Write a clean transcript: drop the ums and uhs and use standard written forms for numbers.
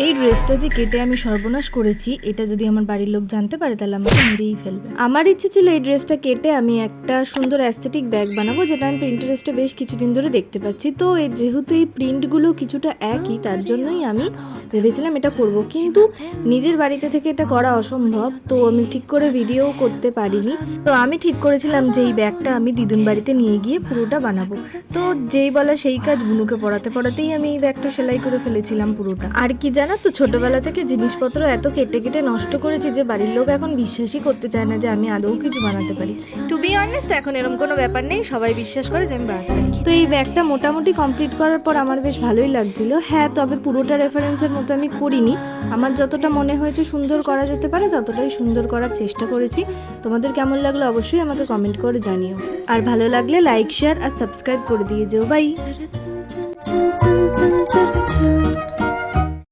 এই ড্রেসটা যে কেটে আমি সর্বনাশ করেছি, এটা যদি আমার বাড়ির লোক জানতে পারে তাহলে আমাকে মেরেই ফেলবে। আমার ইচ্ছে ছিল এই ড্রেসটা কেটে আমি একটা সুন্দর অ্যাস্থেটিক ব্যাগ বানাবো, যেটা আমি প্রিন্টারেস্টে বেশ কিছুদিন ধরে দেখতে পাচ্ছি। তো যেহেতু এই প্রিন্টগুলো কিছুটা একই, তার জন্যই আমি ভেবেছিলাম এটা করব, কিন্তু নিজের বাড়িতে থেকে এটা করা অসম্ভব, তো আমি ঠিক করে ভিডিও করতে পারিনি। তো আমি ঠিক করেছিলাম যে এই ব্যাগটা আমি দিদুন বাড়িতে নিয়ে গিয়ে পুরোটা বানাবো। তো যেই বলা সেই কাজ, বুনুকে পড়াতে পড়াতেই আমি এই ব্যাগটা সেলাই করে ফেলেছিলাম পুরোটা। আর কি জানো তো, ছোটবেলা থেকে জিনিসপত্র এত কেটে কেটে নষ্ট করেছি যে বাড়ির লোক এখন বিশ্বাসই করতে চায় না যে আমি আদৌ কিছু বানাতে পারি। টু বি অনেস্ট, এখন এরকম কোনো ব্যাপার নেই, সবাই বিশ্বাস করে যে আমি বানাতে পারি। তো এই ব্যাগটা মোটামুটি কমপ্লিট করার পর আমার বেশ ভালোই লাগছিল। হ্যাঁ, তবে পুরোটা রেফারেন্সের মতো আমি করিনি। আমার যতটা মনে হয়েছে সুন্দর করা যেতে পারে ততটাই সুন্দর করার চেষ্টা করেছি। তোমাদের কেমন লাগলো অবশ্যই আমাকে কমেন্ট করে জানিও, আর ভালো লাগলে লাইক, শেয়ার আর সাবস্ক্রাইব করে দিয়ে যেও। বাই।